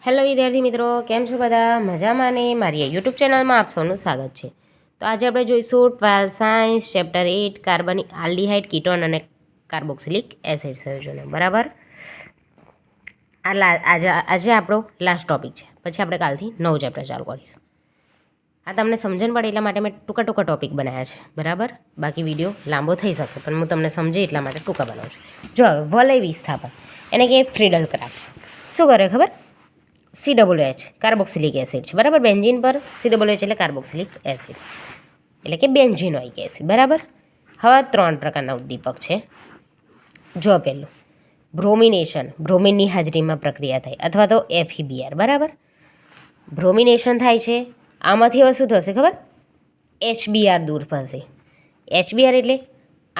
Hello વિદ્યાર્થી મિત્રો, કેમ છો બધા? મજામાં ને? મારી યુટ્યુબ ચેનલમાં આપ સૌનું સ્વાગત છે. તો આજે આપણે જોઈશું 12th સાયન્સ ચેપ્ટર 8 કાર્બનિક આલ્ડીહાઇડ કીટોન અને કાર્બોક્સિલિક એસિડ સંયોજનો. બરાબર, આજે આપણો લાસ્ટ ટોપિક છે. પછી આપણે કાલથી નવું ચેપ્ટર ચાલુ કરીશું. આ તમને સમજણ પડે એટલા માટે મેં ટૂંકા ટોપિક બનાવ્યા છે. બરાબર, બાકી વિડીયો લાંબો થઈ શકે પણ હું તમને સમજે એટલા માટે ટૂંકા બનાવું છું. જો હવે વલય વિસ્થાપન એને કે ફ્રીડલ ક્રાફ્ટ શું કરે ખબર? COOH કાર્બોક્સિલિક એસિડ છે. બરાબર, બેન્ઝીન પર COOH એટલે કાર્બોક્સિલિક એસિડ એટલે કે બેન્ઝીનોઇક એસિડ. બરાબર, હવે 3 પ્રકારના ઉદ્દીપક છે. જો પહેલું બ્રોમિનેશન, બ્રોમિનની હાજરીમાં પ્રક્રિયા થાય અથવા તો FeBr. બરાબર, બ્રોમિનેશન થાય છે. આમાંથી હવે શું થશે ખબર? HBr દૂર થશે. HBr એટલે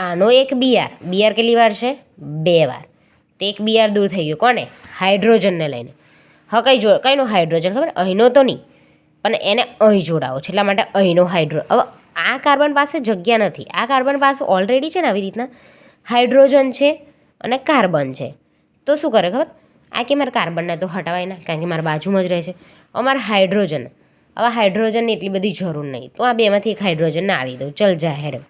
આનો એક બીઆર કેટલી વાર છે? 2 વાર. તો એક બીઆર દૂર થઈ ગયો. કોને? હાઇડ્રોજનને લઈને. હા, કઈનો હાઇડ્રોજન ખબર? અહીંનો તો નહીં, પણ એને અહીં જોડાવો છે એટલા માટે અહીંનો હાઇડ્રો. હવે આ કાર્બન પાસે જગ્યા નથી. આ કાર્બન પાસે ઓલરેડી છે ને આવી રીતના હાઇડ્રોજન છે અને કાર્બન છે. તો શું કરે ખબર? આ કે મારે કાર્બનને તો હટાવાય ના, કારણ કે મારા બાજુમાં જ રહે છે. અમારે હાઇડ્રોજન, હવે હાઇડ્રોજનની એટલી બધી જરૂર નહીં, તો આ બેમાંથી એક હાઇડ્રોજનને આવી દઉં. ચલ જા હેડ.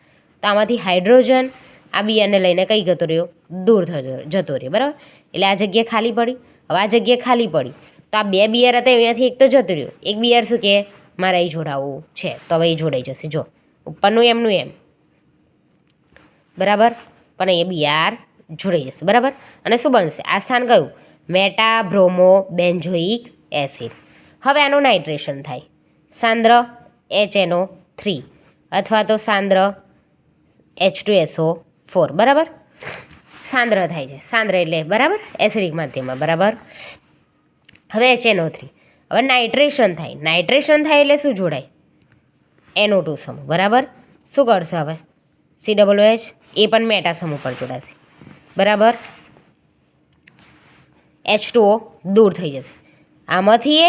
તો આમાંથી હાઇડ્રોજન આ બીઆરને લઈને કઈ જતો રહ્યો? દૂર જતો રહ્યો. બરાબર, એટલે આ જગ્યા ખાલી પડી. હવે આ જગ્યા ખાલી પડી તો આ 2 બીઆર હતા અહીંયાથી એક તો જતું રહ્યું. એક બીઆર શું કે મારે અહીં જોડાવવું છે, તો હવે એ જોડાઈ જશે. જો ઉપરનું એમનું એમ. બરાબર, પણ અહીંયા બીઆર જોડાઈ જશે. બરાબર, અને શું બનશે? આ સ્થાન કયું? મેટાબ્રોમો બેન્ઝોઇક એસિડ. હવે આનું નાઇટ્રેશન થાય. સાંદ્ર HNO3 અથવા તો સાંદ્ર H2SO4. બરાબર, સાંદ્ર થાય છે. સાંદ્ર એટલે બરાબર એસિડિક માધ્યમમાં. બરાબર, હવે HNO3. હવે નાઇટ્રેશન થાય. નાઇટ્રેશન થાય એટલે શું જોડાય? NO2 સમૂહ. બરાબર, શું કરશે હવે? COOH એ પણ મેટા સમૂહ પર જોડાશે. બરાબર, H2O દૂર થઈ જશે. આમાંથી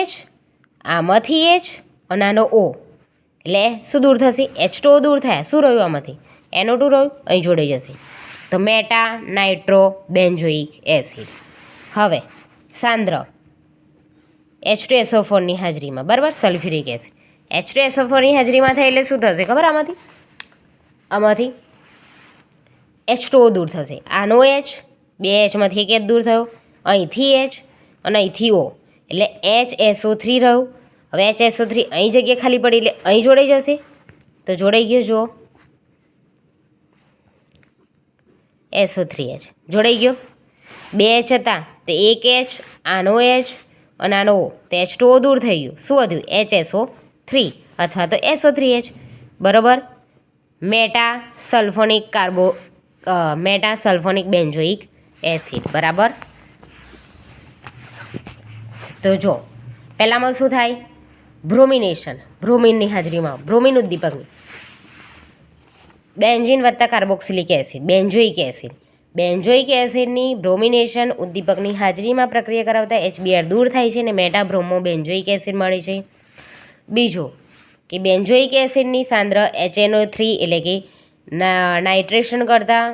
H અને આનો O એટલે શું દૂર થશે? H2O દૂર થયા. શું રહ્યું આમાંથી? NO2 રહ્યું, અહીં જોડાઈ જશે. તો મેટા નાઇટ્રો બેન્ઝોઇક એસિડ. હવે સાંદ્ર H2SO4 ની હાજરીમાં. બરાબર, સલ્ફ્યુરિક એસિડ H2SO4 ની હાજરીમાં થાય એટલે શું થશે ખબર? આમાંથી H2O દૂર થશે. આનો H, 2 Hમાંથી એક H દૂર થયો, અહીંથી H અને અહીંથી O એટલે HSO3 રહ્યું. હવે HSO3 અહીં જગ્યા ખાલી પડી એટલે અહીં જોડાઈ જશે. તો જોડાઈ ગયો. જુઓ, SO3H જોડાઈ ગયો. 2 H હતા તો એક H, આનો H અને આનો O, તો H2O દૂર થઈ ગયું. શું વધ્યું? HSO3 અથવા તો SO3H. બરાબર, મેટા સલ્ફોનિક બેન્ઝોઇક એસિડ. બરાબર, તો જો પહેલામાં શું થાય? બ્રોમિનેશન, બ્રોમિનની હાજરીમાં બ્રોમિન ઉદ્દીપકની બેન્ઝીન વત્તા carboxylic acid benzoic acid. Benzoic એસિડની બ્રોમિનેશન ઉદ્દીપકની હાજરીમાં પ્રક્રિયા કરાવતા HBr દૂર થાય છે અને મેટાબ્રોમો બેન્ઝોઇક એસિડ મળે છે. બીજું કે બેન્ઝોઇક એસિડની સાંદ્ર HNO3 એટલે કે નાઇટ્રેશન કરતાં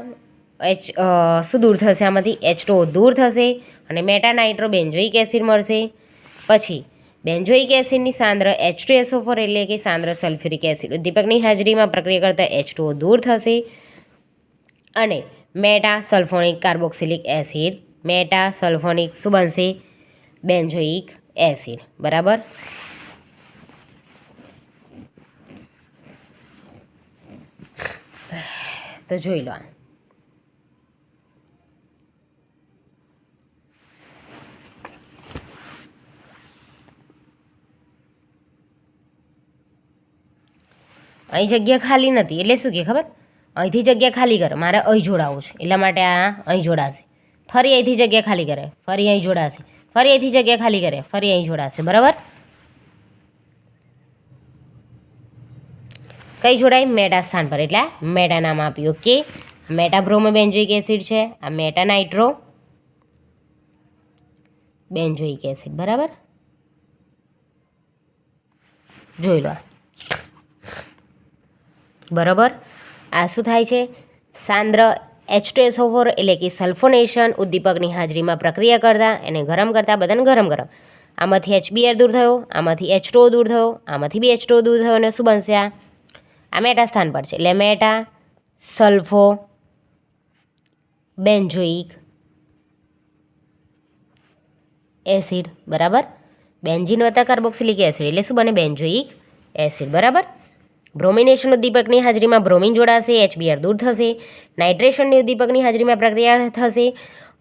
શું દૂર થશે? આમાંથી H2O દૂર થશે અને મેટાનાઇટ્રો બેન્ઝોઇક એસિડ મળશે. પછી બેન્ઝોઇક એસિડની સાંદ્ર H2SO4 એટલે કે સાંદ્ર સલ્ફ્યુરિક એસિડ ઉદ્દીપકની હાજરીમાં પ્રક્રિયા કરતાં H2O દૂર થશે અને meta sulphonic carboxylic acid, meta sulphonic શું બનશે? Benzoic acid. બરાબર, તો જોઈ લો. અહીં જગ્યા ખાલી નથી એટલે શું કે ખબર? અહીંથી જગ્યા ખાલી કરે, મારે અહીં જોડાવું છે એટલા માટે આ અહીં જોડાશે. ફરી અહીંથી જગ્યા ખાલી કરે, ફરી અહીં જોડાશે. ફરી અહીંથી જગ્યા ખાલી કરે, ફરી અહીં જોડાશે. બરાબર, કઈ જોડાય? મેટા સ્થાન પર, એટલે મેટા નામ આપ્યું. ઓકે, મેટાબ્રોમો બેન્ઝોઇક એસિડ છે, આ મેટાનાઇટ્રો બેન્ઝોઇક એસિડ. બરાબર, જોઈ લો. બરાબર, આ શું થાય છે? સાંદ્ર H2SO4 એટલે કે સલ્ફોનેશન ઉદ્દીપકની હાજરીમાં પ્રક્રિયા કરતાં એને ગરમ કરતાં બધાને ગરમ આમાંથી HBr દૂર થયો, આમાંથી H2O દૂર થયો, આમાંથી બી H2O દૂર થયો, અને શું બનશે? આ મેટા સ્થાન પર છે એટલે મેટા સલ્ફો બેન્ઝોઇક એસિડ, બરાબર. બેન્ઝીન વત્તા કાર્બોક્સિલિક એસિડ એટલે શું બને? બેન્ઝોઇક એસિડ, બરાબર. બ્રોમિનેશન ઉદ્દીપકની હાજરીમાં બ્રોમિન જોડાશે, HBr દૂર થશે. નાઇટ્રેશનની ઉદ્દીપકની હાજરીમાં પ્રક્રિયા થશે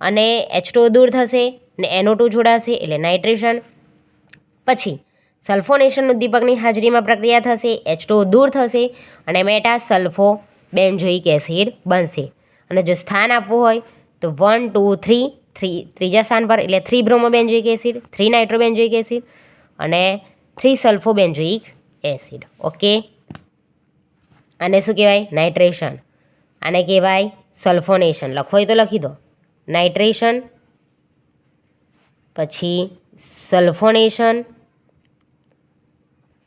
અને H2O દૂર થશે ને NO2 જોડાશે એટલે નાઇટ્રેશન. પછી સલ્ફોનેશન ઉદ્દીપકની હાજરીમાં પ્રક્રિયા થશે, H2O દૂર થશે અને મેટા સલ્ફો બેન્ઝોઇક એસિડ બનશે. અને જો સ્થાન આપવું હોય તો 1 2 3 ત્રીજા સ્થાન પર એટલે 3 bromo benzoic acid, 3 nitro benzoic acid અને 3 સલ્ફો બેન્ઝોઇક એસિડ. ઓકે, આને શું કહેવાય? નાઇટ્રેશન. આને કહેવાય સલ્ફોનેશન. લખો હોય તો લખી દો. નાઇટ્રેશન, પછી સલ્ફોનેશન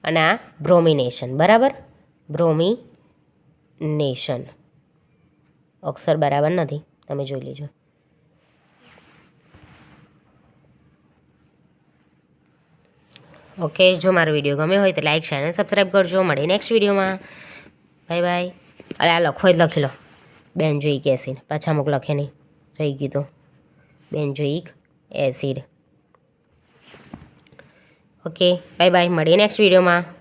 અને આ બ્રોમિનેશન, બરાબર. બ્રોમિનેશન અક્ષર બરાબર નથી, તમે જોઈ લેજો. ઓકે, જો મારો વિડીયો ગમ્યો હોય તો લાઈક, શેર અને સબસ્ક્રાઈબ કરજો. મળીએ નેક્સ્ટ વિડીયોમાં. Bye bye. અરે આ લખો જ લખી લો, બેન્ઝોઇક એસિડ. પાછા અમુક લખે નહીં, રહી ગયું તો benzoic acid. Okay, bye bye. મળીએ નેક્સ્ટ વિડીયોમાં.